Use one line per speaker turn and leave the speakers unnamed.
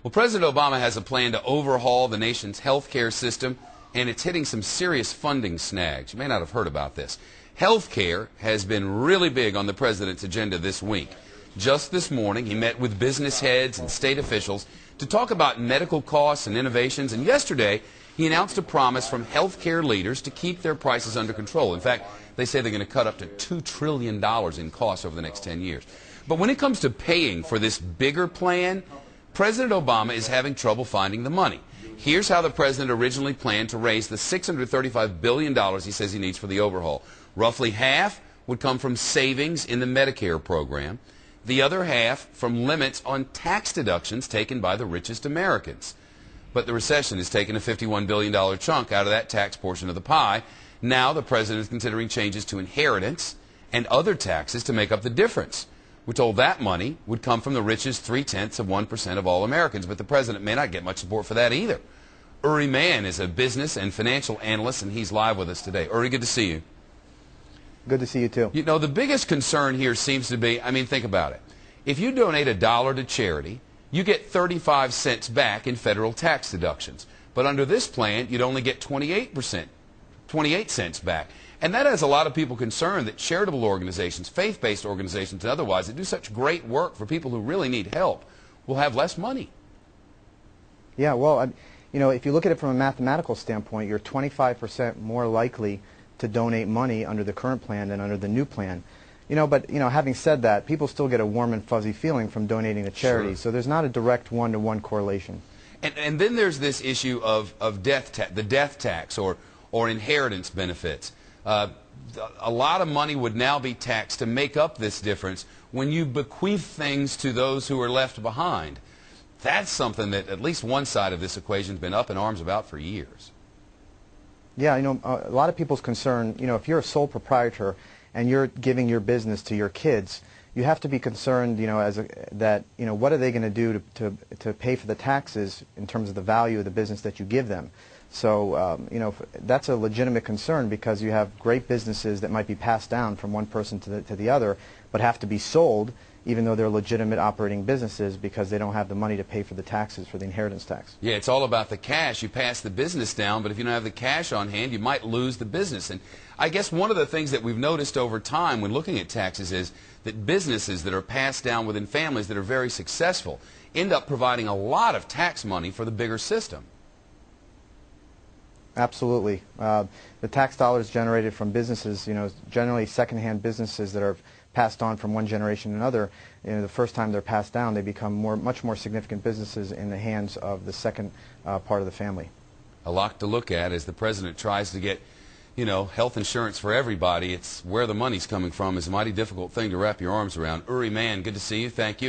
Well, President Obama has a plan to overhaul the nation's health care system, and it's hitting some serious funding snags. You may not have heard about this. Health care has been really big on the president's agenda this week. Just this morning, he met with business heads and state officials to talk about medical costs and innovations, and yesterday he announced a promise from health care leaders to keep their prices under control. In fact, they say they're going to cut up to $2 trillion in costs over the next 10 years. But when it comes to paying for this bigger plan, President Obama is having trouble finding the money. Here's how the president originally planned to raise the $635 billion he says he needs for the overhaul. Roughly half would come from savings in the Medicare program, the other half from limits on tax deductions taken by the richest Americans. But the recession has taken a $51 billion chunk out of that tax portion of the pie. Now the president is considering changes to inheritance and other taxes to make up the difference. We're told that money would come from the richest 0.3% of all Americans, but the president may not get much support for that either. Uri Mann is a business and financial analyst, and he's live with us today. Uri, good to see you.
Good to see you, too.
You know, the biggest concern here seems to be, I mean, think about it. If you donate $1 to charity, you get 35 cents back in federal tax deductions. But under this plan, you'd only get 28 cents back. And that has a lot of people concerned that charitable organizations, faith-based organizations and otherwise, that do such great work for people who really need help, will have less money.
Yeah, well, you know, if you look at it from a mathematical standpoint, you're 25% more likely to donate money under the current plan than under the new plan. You know, but, you know, having said that, people still get a warm and fuzzy feeling from donating to charity,
Sure.
So there's not a direct one-to-one correlation.
And then there's this issue of the death tax or inheritance benefits. A lot of money would now be taxed to make up this difference when you bequeath things to those who are left behind. That's something that at least one side of this equation has been up in arms about for years.
Yeah, you know, a lot of people's concern, you know, if you're a sole proprietor and you're giving your business to your kids, you have to be concerned, you know, what are they going to do to pay for the taxes in terms of the value of the business that you give them. So, you know, that's a legitimate concern because you have great businesses that might be passed down from one person to the other, but have to be sold even though they're legitimate operating businesses because they don't have the money to pay for the taxes, for the inheritance tax.
Yeah, it's all about the cash. You pass the business down, but if you don't have the cash on hand, you might lose the business. And I guess one of the things that we've noticed over time when looking at taxes is that businesses that are passed down within families that are very successful end up providing a lot of tax money for the bigger system.
Absolutely. The tax dollars generated from businesses, you know, generally second-hand businesses that are passed on from one generation to another, you know, the first time they're passed down, they become much more significant businesses in the hands of the second part of the family.
A lot to look at as the president tries to get, you know, health insurance for everybody. It's where the money's coming from is a mighty difficult thing to wrap your arms around. Uri Mann, good to see you. Thank you.